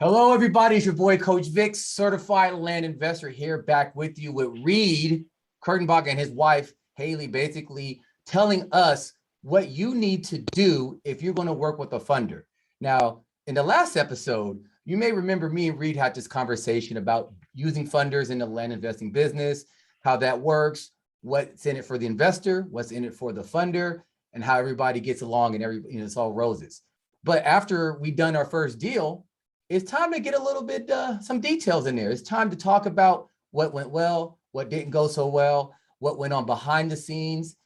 Hello, everybody. It's your boy, Coach Vic, certified land investor here, back with you with Reid Kurtenbach and his wife, Hailie, basically telling us what you need to do if you're going to work with a funder. Now, in the last episode, you may remember me and Reid had this conversation about using funders in the land investing business, how that works, what's in it for the investor, what's in it for the funder, and how everybody gets along and it's all roses. But after we done our first deal, it's time to get a little bit, some details in there. It's time to talk about what went well, what didn't go so well, what went on behind the scenes.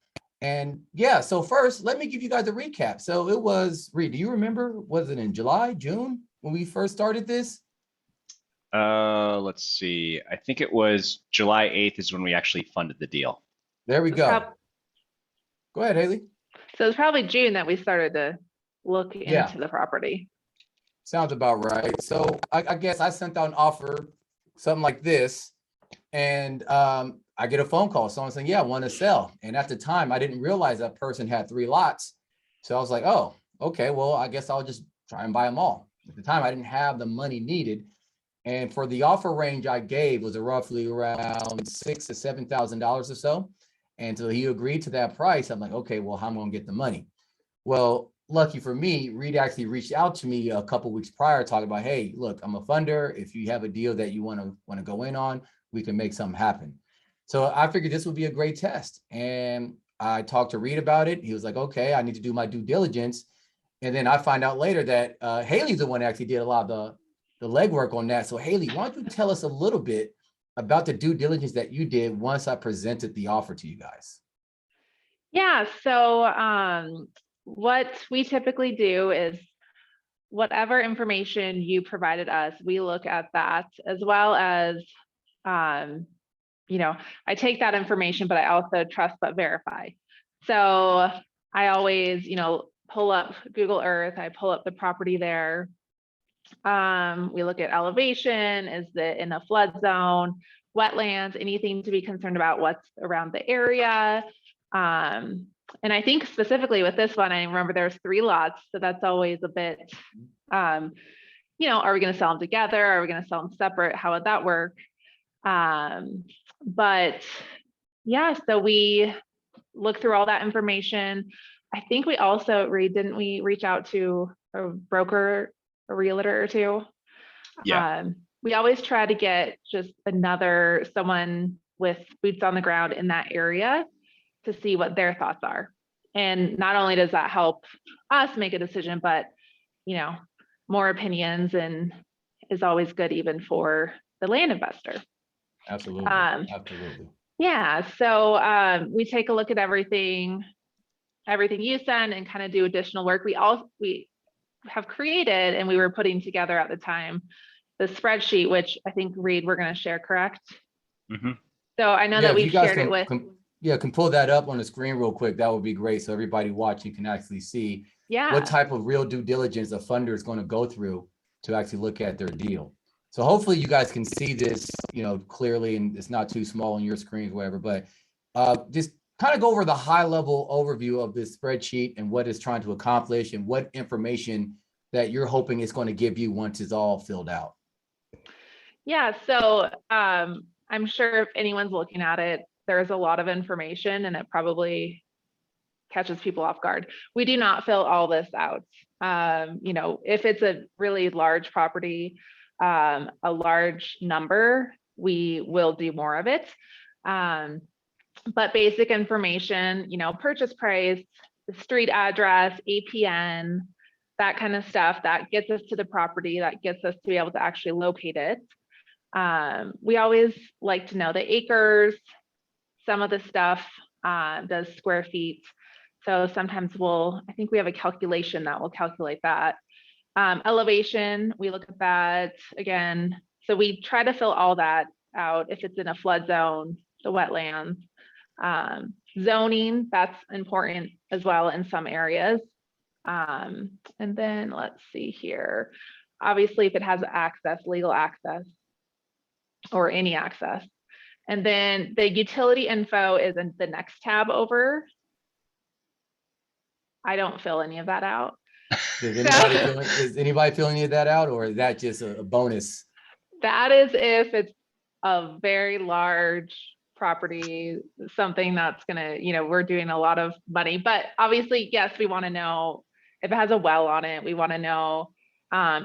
And yeah, so first, let me give you guys a recap. So it was, Reid, do you remember, was it in July, June, when we first started this? Let's see. I think it was July 8th is when we actually funded the deal. There we go. Go ahead, Hailie. So it's probably June that we started to look into the property. Sounds about right. So I guess I sent out an offer, something like this, and I get a phone call. Someone saying, yeah, I want to sell. And at the time, I didn't realize that person had 3 lots. So I was like, oh, okay, well, I guess I'll just try and buy them all. At the time, I didn't have the money needed. And for the offer range I gave was roughly around $6,000 to $7,000 or so. And so he agreed to that price. I'm like, okay, well, how am I going to get the money? Well, lucky for me, Reid actually reached out to me a couple weeks prior, talking about, hey, look, I'm a funder. If you have a deal that you want to go in on, we can make something happen. So I figured this would be a great test. And I talked to Reid about it. He was like, okay, I need to do my due diligence. And then I find out later that Hailie's the one that actually did a lot of the legwork on that. So Hailie, why don't you tell us a little bit about the due diligence that you did once I presented the offer to you guys? Yeah, so what we typically do is whatever information you provided us, we look at that, as well as, I take that information, but I also trust but verify. So I always, pull up Google Earth, I pull up the property there. We look at elevation, is it in a flood zone, wetlands, anything to be concerned about, what's around the area. And I think specifically with this one, I remember there's 3 lots, so that's always a bit, are we going to sell them together? Are we going to sell them separate? How would that work? But yeah, so we look through all that information. I think we also, Reid, didn't we reach out to a broker, a realtor or 2? Yeah. We always try to get just someone with boots on the ground in that area to see what their thoughts are. And not only does that help us make a decision, but, more opinions and is always good even for the land investor. Absolutely. Absolutely. Yeah. So we take a look at everything you send and kind of do additional work. We have created, and we were putting together at the time, the spreadsheet, which I think, Reid, we're going to share, correct? Mm-hmm. So I know that we've shared it with. Can pull that up on the screen real quick. That would be great. So everybody watching can actually see what type of real due diligence a funder is going to go through to actually look at their deal. So hopefully you guys can see this, clearly, and it's not too small on your screens, whatever, but just kind of go over the high level overview of this spreadsheet and what it's trying to accomplish and what information that you're hoping it's going to give you once it's all filled out. Yeah. So I'm sure if anyone's looking at it, there's a lot of information and it probably catches people off guard. We do not fill all this out. If it's a really large property, a large number, we will do more of it. But basic information, purchase price, the street address, APN, that kind of stuff, that gets us to the property, that gets us to be able to actually locate it. We always like to know the acres. Some of the stuff does square feet. So sometimes I think we have a calculation that will calculate that. Elevation, we look at that again. So we try to fill all that out. If it's in a flood zone, the wetlands, zoning, that's important as well in some areas. And then let's see here. Obviously, if it has access, legal access, or any access. And then the utility info is in the next tab over. I don't fill any of that out. Is anybody feeling any of that out, or is that just a bonus? That is if it's a very large property, something that's gonna, we're doing a lot of money. But obviously, yes, we want to know if it has a well on it. We want to know,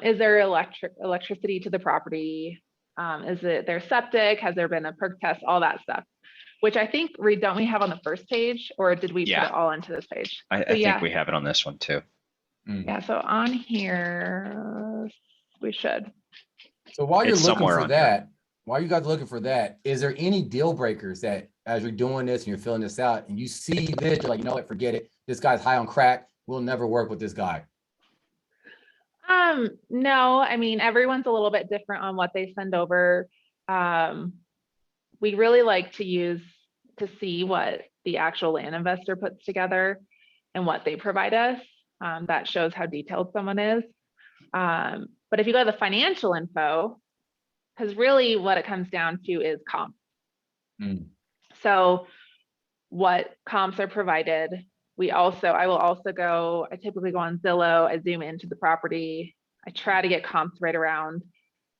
is there electricity to the property? Is it their septic? Has there been a perk test? All that stuff, which I think, Reid, don't we have on the first page, or did we put it all into this page? I think we have it on this one too. Yeah, so on here, we should. So while you're It's looking somewhere for on that, while you guys looking for that, is there any deal breakers that as you're doing this and you're filling this out and you see this, you're like, you know what, forget it. This guy's high on crack. We'll never work with this guy. No, I mean, everyone's a little bit different on what they send over. We really like to see what the actual land investor puts together and what they provide us. That shows how detailed someone is. But if you go to the financial info, because really what it comes down to is comp. So what comps are provided. I typically go on Zillow, I zoom into the property. I try to get comps right around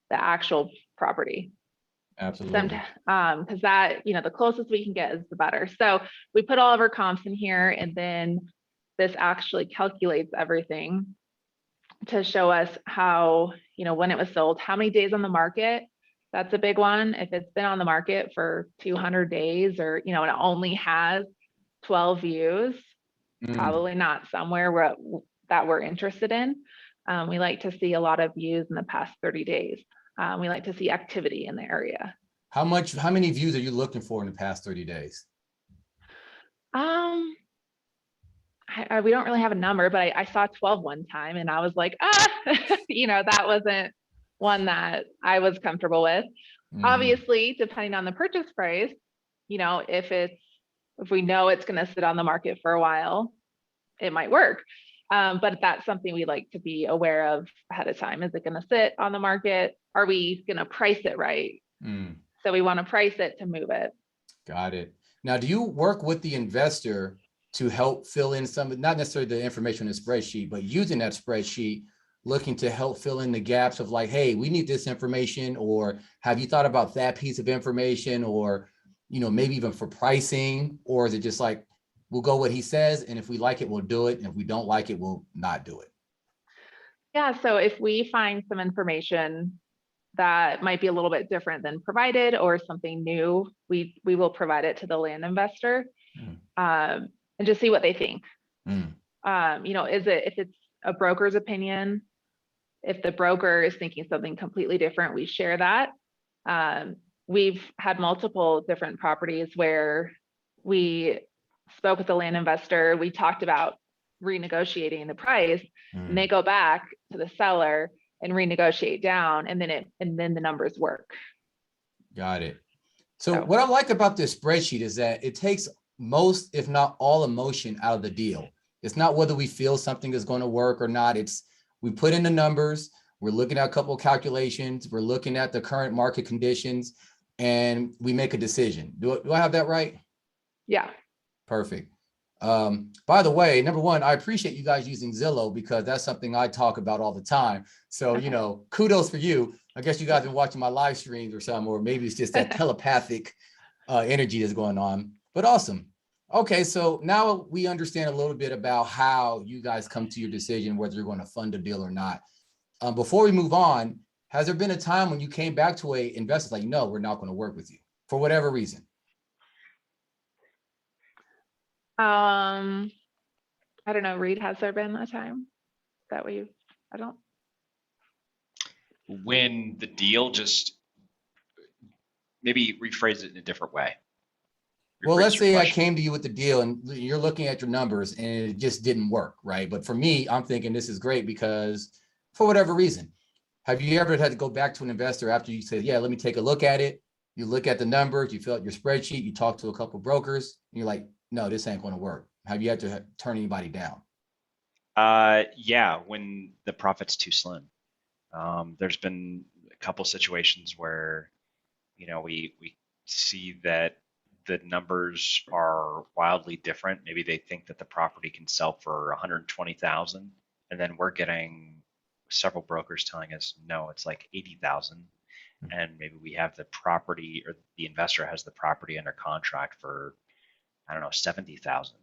the actual property. Absolutely. Because that, the closest we can get is the better. So we put all of our comps in here, and then this actually calculates everything to show us how, when it was sold, how many days on the market. That's a big one. If it's been on the market for 200 days or, and it only has 12 views, probably not somewhere that we're interested in. We like to see a lot of views in the past 30 days. We like to see activity in the area. How many views are you looking for in the past 30 days? We don't really have a number, but I saw 12 one time and I was like, that wasn't one that I was comfortable with. Obviously, depending on the purchase price, if we know it's going to sit on the market for a while, it might work. But that's something we like to be aware of ahead of time. Is it going to sit on the market? Are we going to price it right? So we want to price it to move it. Got it. Now, do you work with the investor to help fill in some, not necessarily the information in the spreadsheet, but using that spreadsheet, looking to help fill in the gaps of like, hey, we need this information, or have you thought about that piece of information, or, maybe even for pricing, or is it just like, we'll go what he says, and if we like it, we'll do it, and if we don't like it, we'll not do it? Yeah, so if we find some information that might be a little bit different than provided or something new, we will provide it to the land investor and just see what they think. If it's a broker's opinion, if the broker is thinking something completely different, we share that. We've had multiple different properties where we spoke with the land investor, we talked about renegotiating the price, and they go back to the seller and renegotiate down, and then the numbers work. Got it. So what I like about this spreadsheet is that it takes most, if not all, emotion out of the deal. It's not whether we feel something is going to work or not. It's we put in the numbers, we're looking at a couple of calculations, we're looking at the current market conditions, and we make a decision. Do I have that right? Yeah. Perfect. By the way, number one, I appreciate you guys using Zillow because that's something I talk about all the time. So, kudos for you. I guess you guys have been watching my live streams or something, or maybe it's just that telepathic energy that's going on, but awesome. Okay. So now we understand a little bit about how you guys come to your decision, whether you're going to fund a deal or not. Before we move on, has there been a time when you came back to an investor like, no, we're not going to work with you for whatever reason? I don't know, Reid, has there been a time that when the deal just, maybe rephrase it in a different way? Well, let's say I came to you with the deal and you're looking at your numbers and it just didn't work, right? But for me, I'm thinking this is great because for whatever reason, have you ever had to go back to an investor after you said, yeah, let me take a look at it. You look at the numbers, you fill out your spreadsheet, you talk to a couple of brokers, and you're like, no, this ain't going to work. Have you had to turn anybody down? Yeah, when the profit's too slim. There's been a couple situations where, we see that the numbers are wildly different. Maybe they think that the property can sell for 120,000, And then we're getting several brokers telling us, no, it's like 80,000. And maybe we have the property, or the investor has the property under contract for, I don't know, 70,000.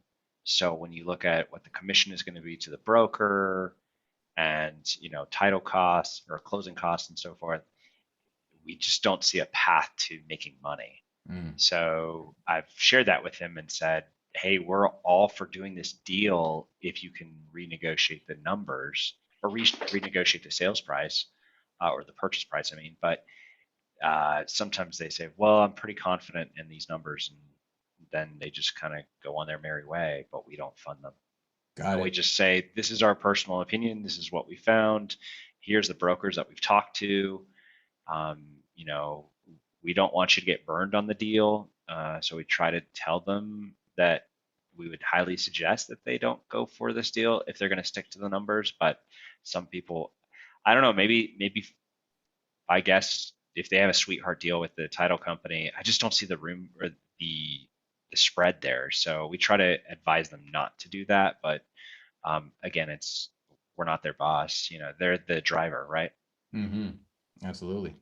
So when you look at what the commission is going to be to the broker and, title costs or closing costs and so forth, we just don't see a path to making money. So I've shared that with him and said, hey, we're all for doing this deal if you can renegotiate the numbers or renegotiate the sales price or the purchase price, I mean. But sometimes they say, well, I'm pretty confident in these numbers, and then they just kind of go on their merry way, but we don't fund them. And we just say, this is our personal opinion. This is what we found. Here's the brokers that we've talked to. We don't want you to get burned on the deal. So we try to tell them that we would highly suggest that they don't go for this deal if they're going to stick to the numbers. But some people, I don't know, maybe I guess if they have a sweetheart deal with the title company, I just don't see the room or the spread there. So we try to advise them not to do that. But again, we're not their boss. They're the driver, right? Absolutely.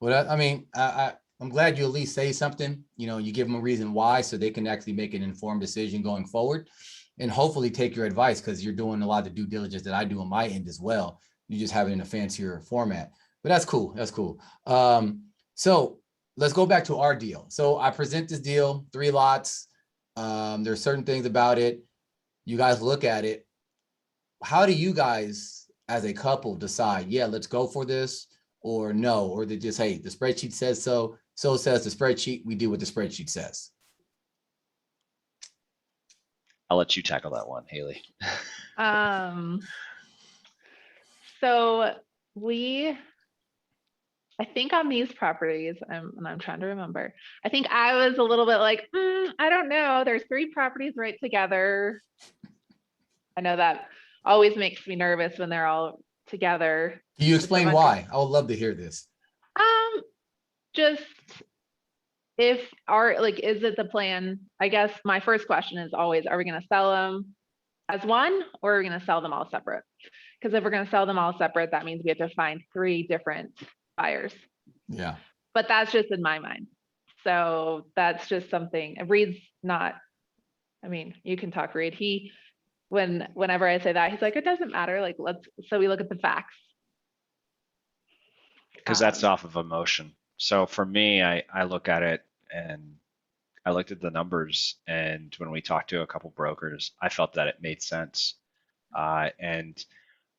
Well, I'm glad you at least say something. You give them a reason why, so they can actually make an informed decision going forward, and hopefully take your advice, because you're doing a lot of the due diligence that I do on my end as well. You just have it in a fancier format, but that's cool. That's cool. So let's go back to our deal. So I present this deal, 3 lots. There's certain things about it. You guys look at it. How do you guys as a couple decide, yeah, let's go for this, or no? Or they just, hey, the spreadsheet says so, so says the spreadsheet, we do what the spreadsheet says? I'll let you tackle that one, Hailie. So I think on these properties, I'm trying to remember, I think I was a little bit like, I don't know. There's 3 properties right together. I know that always makes me nervous when they're all together. Can you explain why? I would love to hear this. Just is it the plan? I guess my first question is always, are we going to sell them as one, or are we going to sell them all separate? Because if we're going to sell them all separate, that means we have to find 3 different buyers. Yeah. But that's just in my mind. So that's just something. Reid's not, you can talk, Reid. Whenever I say that, he's like, it doesn't matter. So we look at the facts. Because that's off of emotion. So for me, I look at it, and I looked at the numbers, and when we talked to a couple brokers, I felt that it made sense. And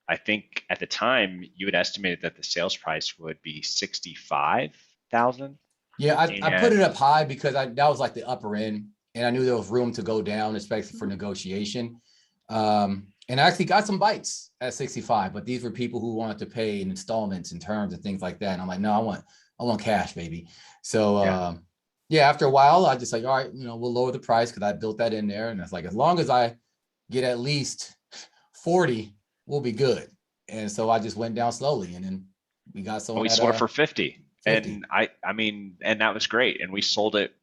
I think at the time you had estimated that the sales price would be 65,000. Yeah, I put it up high because that was like the upper end, and I knew there was room to go down, especially for negotiation. And I actually got some bites at 65, but these were people who wanted to pay in installments and terms and things like that. And I'm like, no, I want cash, baby. So after a while, I just like, all right, we'll lower the price, because I built that in there. And it's like, as long as I get at least 40, we'll be good. And so I just went down slowly, and then we got someone. We sold it for 50. And and that was great. And we sold it.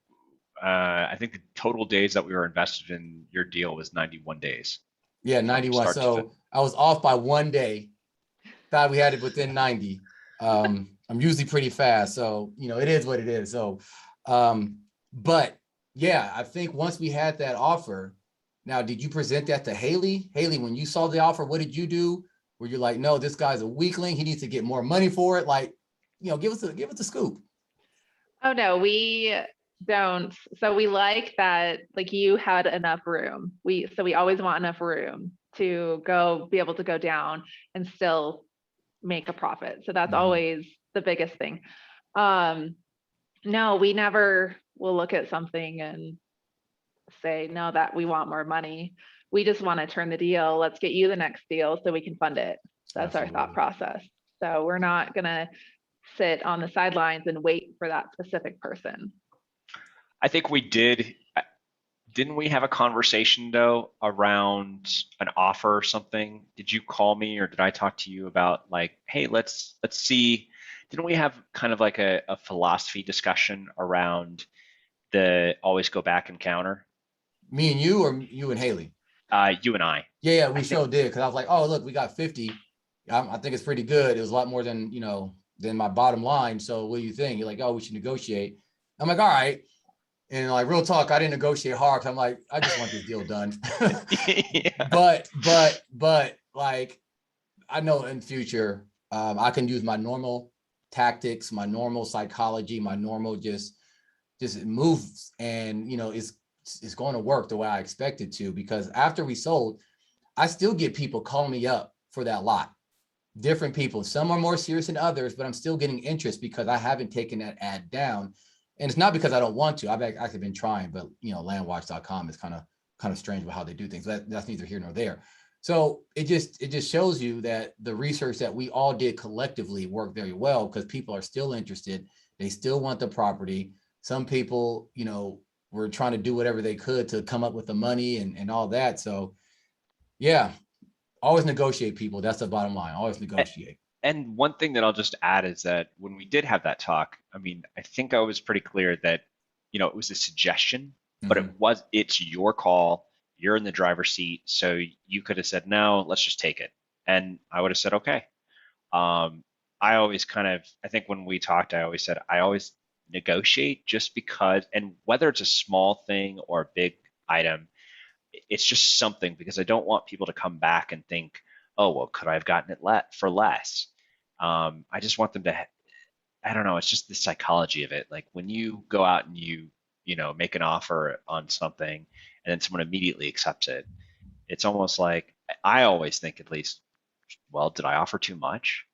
I think the total days that we were invested in your deal was 91 days. Yeah, 91. So I was off by 1 day. Thought we had it within 90. I'm usually pretty fast, so it is what it is. So, but yeah, I think once we had that offer. Now, did you present that to Hailie? Hailie, when you saw the offer, what did you do? Were you like, no, this guy's a weakling, he needs to get more money for it? Like, give us the scoop. Oh no, we don't. So we like that, you had enough room. We always want enough room to be able to go down and still make a profit. So that's always the biggest thing. No, we never will look at something and say, no, that we want more money. We just want to turn the deal. Let's get you the next deal so we can fund it. That's Absolutely. Our thought process. So we're not going to sit on the sidelines and wait for that specific person. I think we did. Didn't we have a conversation though around an offer or something? Did you call me, or did I talk to you about like, hey, let's see? Didn't we have kind of like a philosophy discussion around the always go back and counter? Me and you, or you and Hailie? You and I. Yeah, we sure did. Cause I was like, oh, look, we got 50. I think it's pretty good. It was a lot more than, than my bottom line. So what do you think? You're like, oh, we should negotiate. I'm like, all right. And like real talk, I didn't negotiate hard. Cause I'm like, I just want this deal done. Yeah. But like, I know in future, I can use my normal tactics, my normal psychology, my normal just moves, and it's going to work the way I expect it to. Because after we sold, I still get people calling me up for that lot. Different people. Some are more serious than others, but I'm still getting interest because I haven't taken that ad down. And it's not because I don't want to. I've actually been trying, but landwatch.com is kind of strange about how they do things. That's neither here nor there. So it just shows you that the research that we all did collectively worked very well, because people are still interested. They still want the property. Some people, were trying to do whatever they could to come up with the money and all that. So yeah, always negotiate, people. That's the bottom line. Always negotiate. And one thing that I'll just add is that when we did have that talk, I mean, I think I was pretty clear that, it was a suggestion, but it's your call. You're in the driver's seat. So you could have said, no, let's just take it. And I would have said, okay. I always I think when we talked, I always said, I always negotiate, just because, and whether it's a small thing or a big item, it's just something, because I don't want people to come back and think, oh, well, could I have gotten it for less? I just want them to, I don't know, it's just the psychology of it. Like when you go out and you make an offer on something and then someone immediately accepts it, it's almost like, I always think, at least, well, did I offer too much?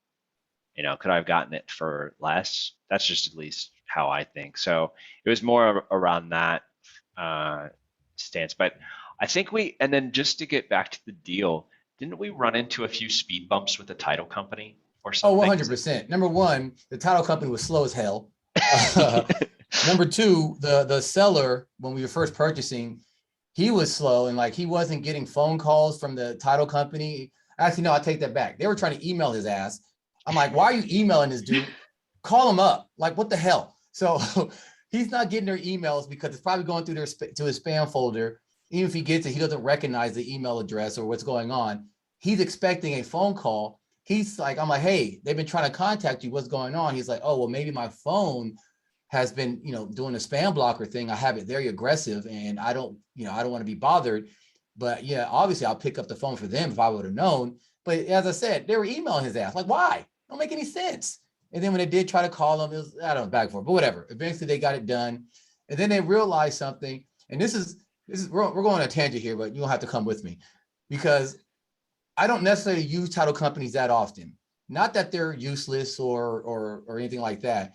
Could I have gotten it for less? That's just at least how I think. So it was more around that stance. But I think and then just to get back to the deal, didn't we run into a few speed bumps with the title company or something? Oh, 100%. Number one, the title company was slow as hell. Number two, the seller, when we were first purchasing, he was slow, and like he wasn't getting phone calls from the title company. Actually, no, I take that back. They were trying to email his ass. I'm like, why are you emailing this dude? Call him up. Like, what the hell? So he's not getting their emails because it's probably going through to his spam folder. Even if he gets it, he doesn't recognize the email address or what's going on. He's expecting a phone call. He's like, I'm like, hey, they've been trying to contact you. What's going on? He's like, oh, well, maybe my phone has been, doing a spam blocker thing. I have it very aggressive, and I don't want to be bothered. But yeah, obviously I'll pick up the phone for them if I would have known. But as I said, they were emailing his ass. Like, why? Don't make any sense. And then when they did try to call him, it was, I don't know, back and forth, but whatever. Eventually they got it done. And then they realized something. And this is we're going on a tangent here, but you don't have to come with me, because I don't necessarily use title companies that often. Not that they're useless or anything like that.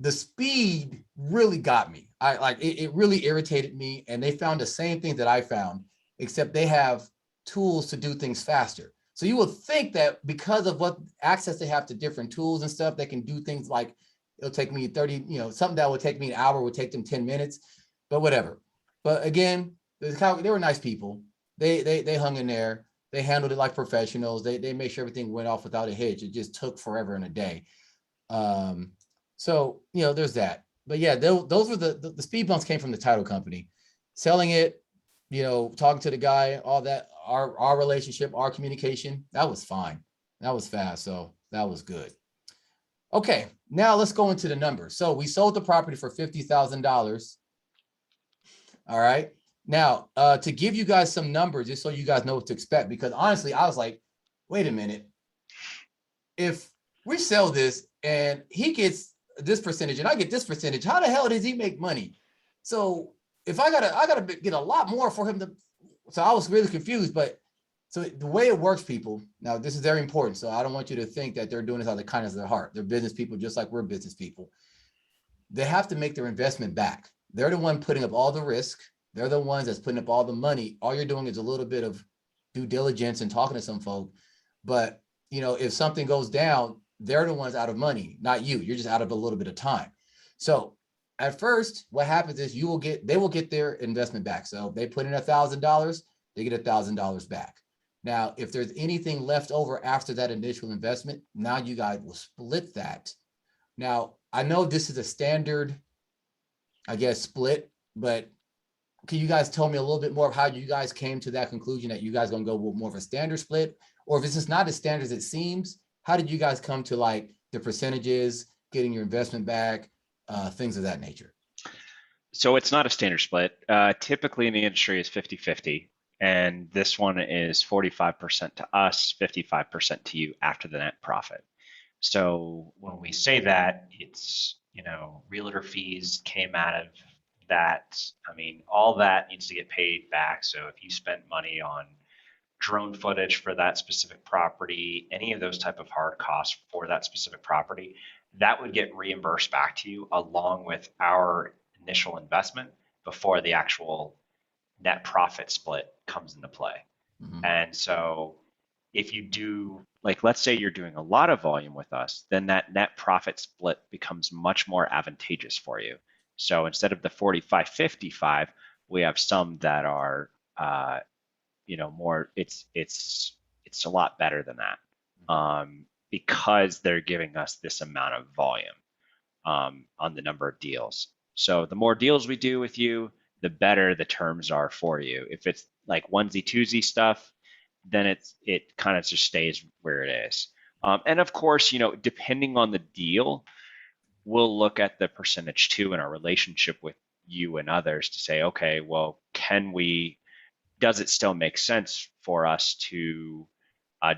The speed really got me. It really irritated me, and they found the same thing that I found, except they have tools to do things faster. So you would think that because of what access they have to different tools and stuff, they can do things like, it'll take me 30, something that would take me an hour would take them 10 minutes, but whatever. But again, they were nice people. They hung in there. They handled it like professionals. They made sure everything went off without a hitch. It just took forever and a day. So, there's that. But yeah, those were the speed bumps came from the title company. Selling it, talking to the guy, all that, our relationship, our communication, that was fine. That was fast. So that was good. Okay, now let's go into the numbers. So we sold the property for $50,000. All right. Now, to give you guys some numbers, just so you guys know what to expect, because honestly, I was like, wait a minute. If we sell this and he gets this percentage and I get this percentage, how the hell does he make money? So if I gotta get a lot more for him to, so I was really confused. But so the way it works, people, now this is very important. So I don't want you to think that they're doing this out of the kindness of their heart. They're business people, just like we're business people. They have to make their investment back. They're the one putting up all the risk. They're the ones that's putting up all the money. All you're doing is a little bit of due diligence and talking to some folk. But, if something goes down, they're the ones out of money, not you. You're just out of a little bit of time. So at first, what happens is they will get their investment back. So they put in $1,000, they get $1,000 back. Now, if there's anything left over after that initial investment, now you guys will split that. Now, I know this is a standard, I guess, split, but can you guys tell me a little bit more of how you guys came to that conclusion that you guys gonna go with more of a standard split? Or if it's just not as standard as it seems, how did you guys come to like the percentages, getting your investment back, things of that nature? So it's not a standard split. Typically in the industry is 50-50. And this one is 45% to us, 55% to you after the net profit. So when we say that, it's, realtor fees came out of that. I mean, all that needs to get paid back. So if you spent money on drone footage for that specific property, any of those type of hard costs for that specific property, that would get reimbursed back to you along with our initial investment before the actual net profit split comes into play. Mhm. And so if you do, like, let's say you're doing a lot of volume with us, then that net profit split becomes much more advantageous for you. So instead of the 45-55, we have some that are, more, it's a lot better than that, because they're giving us this amount of volume, on the number of deals. So the more deals we do with you, the better the terms are for you. If it's like onesie twosie stuff, then it kind of just stays where it is. And of course, depending on the deal, we'll look at the percentage too in our relationship with you and others to say, okay, well, does it still make sense for us to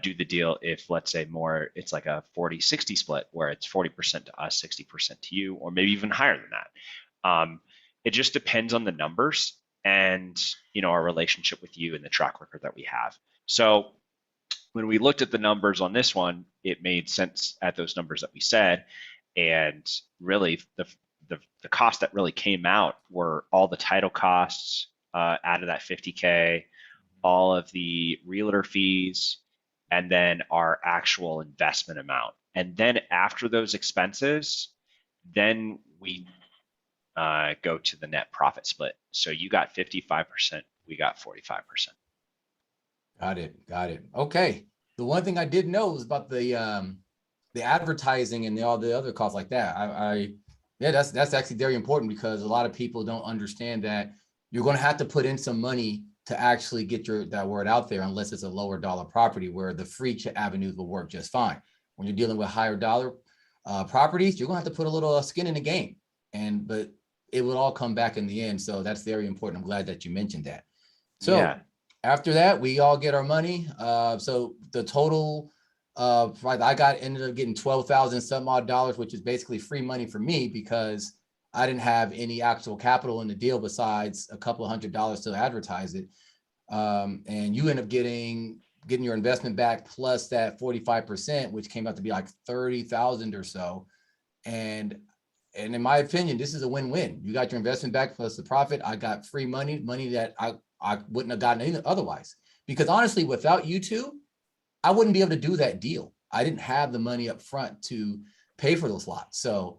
do the deal if, let's say, it's like a 40-60 split where it's 40% to us, 60% to you, or maybe even higher than that. It just depends on the numbers and, our relationship with you and the track record that we have. So when we looked at the numbers on this one, it made sense at those numbers that we said. And really the cost that really came out were all the title costs out of that 50K, all of the realtor fees, and then our actual investment amount. And then after those expenses, then we go to the net profit split. So you got 55%, we got 45%. Got it. Okay. The one thing I did know was about the advertising and all the other costs like that. Yeah, that's actually very important because a lot of people don't understand that you're going to have to put in some money to actually get that word out there, unless it's a lower dollar property where the free avenues will work just fine. When you're dealing with higher dollar properties, you're going to have to put a little skin in the game, but it will all come back in the end. So that's very important. I'm glad that you mentioned that. So yeah. After that, we all get our money. So the total ended up getting $12,000 some odd dollars, which is basically free money for me because I didn't have any actual capital in the deal besides a couple of $100 to advertise it. And you end up getting your investment back plus that 45%, which came out to be like 30,000 or so. And in my opinion, this is a win-win. You got your investment back plus the profit. I got free money that I wouldn't have gotten otherwise. Because honestly, without you two, I wouldn't be able to do that deal. I didn't have the money up front to pay for those lots. So,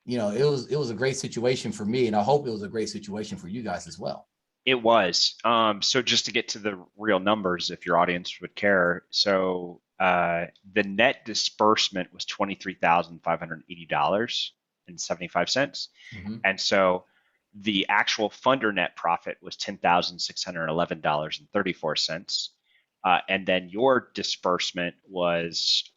it was a great situation for me, and I hope it was a great situation for you guys as well. It was. So just to get to the real numbers, if your audience would care. So the net disbursement was $23,580.75. Mm-hmm. And so the actual funder net profit was $10,611.34. And then your disbursement was,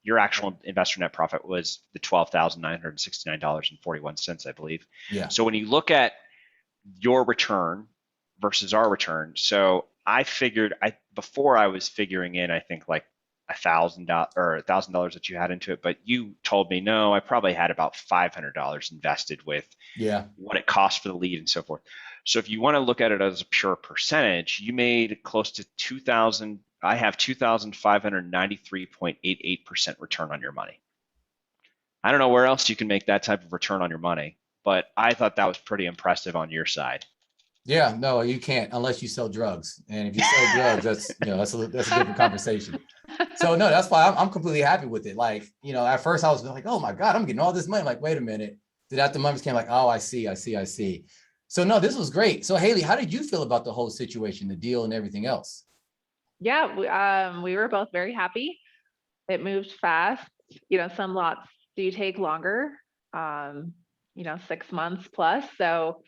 your actual investor net profit was the $12,969.41, I believe. Yeah. So when you look at your return versus our return, so I figured before I was figuring in, I think like $1,000 or $1,000 that you had into it, but you told me no, I probably had about $500 invested with what it cost for the lead and so forth. So if you want to look at it as a pure percentage, you made close to 2,000. I have 2,593.88% return on your money. I don't know where else you can make that type of return on your money, but I thought that was pretty impressive on your side. Yeah, no, you can't unless you sell drugs. And if you sell drugs, that's a different conversation. So no, that's why I'm completely happy with it. Like, at first I was like, oh my God, I'm getting all this money. I'm like, wait a minute. Then after months came like, oh, I see. So no, this was great. So Hailie, how did you feel about the whole situation, the deal and everything else? Yeah, we were both very happy. It moved fast. Some lots do take longer, 6 months plus. So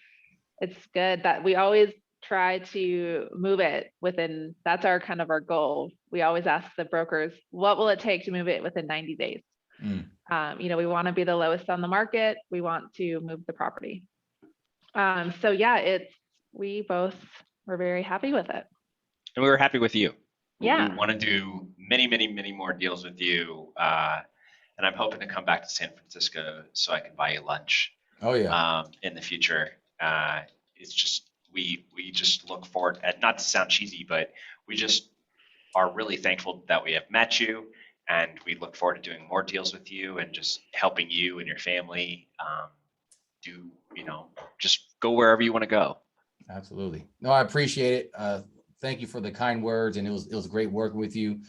it's good that we always try to move it within, that's our kind of our goal. We always ask the brokers, what will it take to move it within 90 days? You know, we want to be the lowest on the market. We want to move the property. So yeah, we both were very happy with it. And we were happy with you. Yeah. We want to do many, many, many more deals with you. And I'm hoping to come back to San Francisco so I can buy you lunch. Oh yeah. In the future. It's just, we just look forward, and not to sound cheesy, but we just are really thankful that we have met you, and we look forward to doing more deals with you and just helping you and your family do, you know, just go wherever you want to go. Absolutely. No, I appreciate it. Thank you for the kind words, and it was great working with you.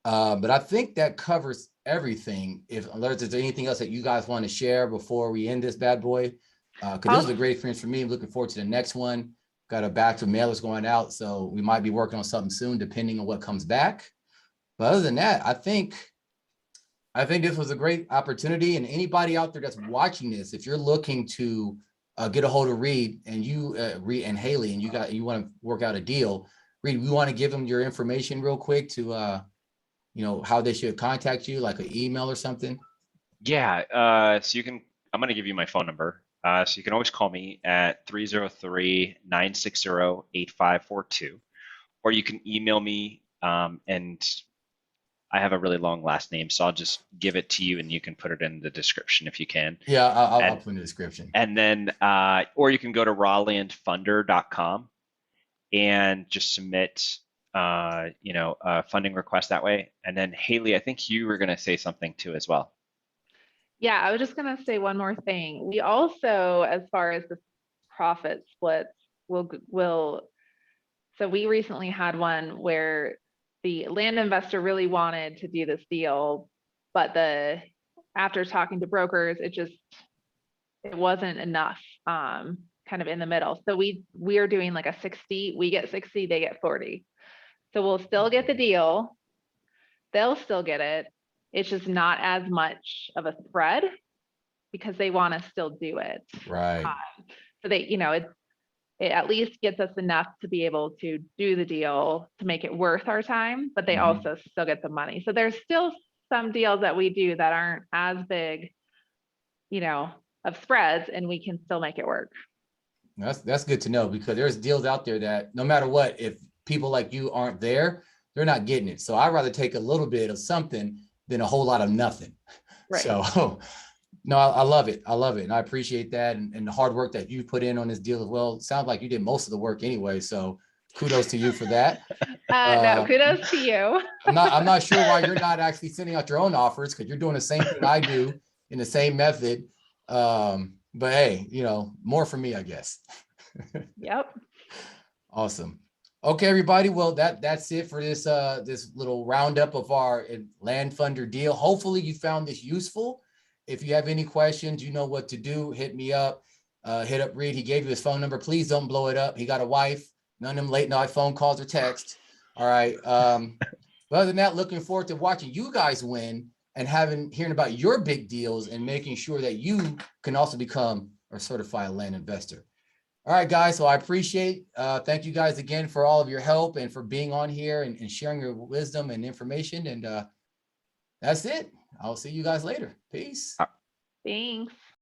But I think that covers everything. Unless there's anything else that you guys want to share before we end this bad boy, because this was a great experience for me. I'm looking forward to the next one. Got a batch of mailers going out, so we might be working on something soon, depending on what comes back. But other than that, I think this was a great opportunity. And anybody out there that's watching this, if you're looking to get a hold of Reid and Reid and Hailie, and you want to work out a deal, Reid, we want to give them your information real quick to you know, how they should contact you, like an email or something. Yeah. So I'm going to give you my phone number. So you can always call me at 303-960-8542, or you can email me. And I have a really long last name, so I'll just give it to you and you can put it in the description if you can. Yeah, I'll put in the description. And then, or you can go to rawlandfunder.com and just submit, you know, a funding request that way. And then Hailie, I think you were going to say something too as well. Yeah, I was just going to say one more thing. We also, as far as the profit splits, so we recently had one where the land investor really wanted to do this deal, but after talking to brokers, it wasn't enough, kind of in the middle. So we are doing like a 60, we get 60, they get 40. So we'll still get the deal. They'll still get it. It's just not as much of a spread because they want to still do it. Right. So they, you know, it at least gets us enough to be able to do the deal to make it worth our time, but they also still get the money. So there's still some deals that we do that aren't as big, you know, of spreads, and we can still make it work. That's good to know, because there's deals out there that no matter what, if people like you aren't there, they're not getting it. So I'd rather take a little bit of something than a whole lot of nothing. Right. So no, I love it. I love it. And I appreciate that. And the hard work that you put in on this deal as well. It sounds like you did most of the work anyway. So kudos to you for that. No, kudos to you. I'm not sure why you're not actually sending out your own offers, because you're doing the same thing I do in the same method. But hey, you know, more for me, I guess. Yep. Awesome. Okay, everybody. Well, that's it for this this little roundup of our land funder deal. Hopefully you found this useful. If you have any questions, you know what to do. Hit me up. Hit up Reid. He gave you his phone number. Please don't blow it up. He got a wife. None of them late night phone calls or texts. All right. But other than that, looking forward to watching you guys win and hearing about your big deals and making sure that you can also become or certify a land investor. All right, guys. So I appreciate, thank you guys again for all of your help and for being on here and sharing your wisdom and information. And that's it. I'll see you guys later. Peace. Thanks.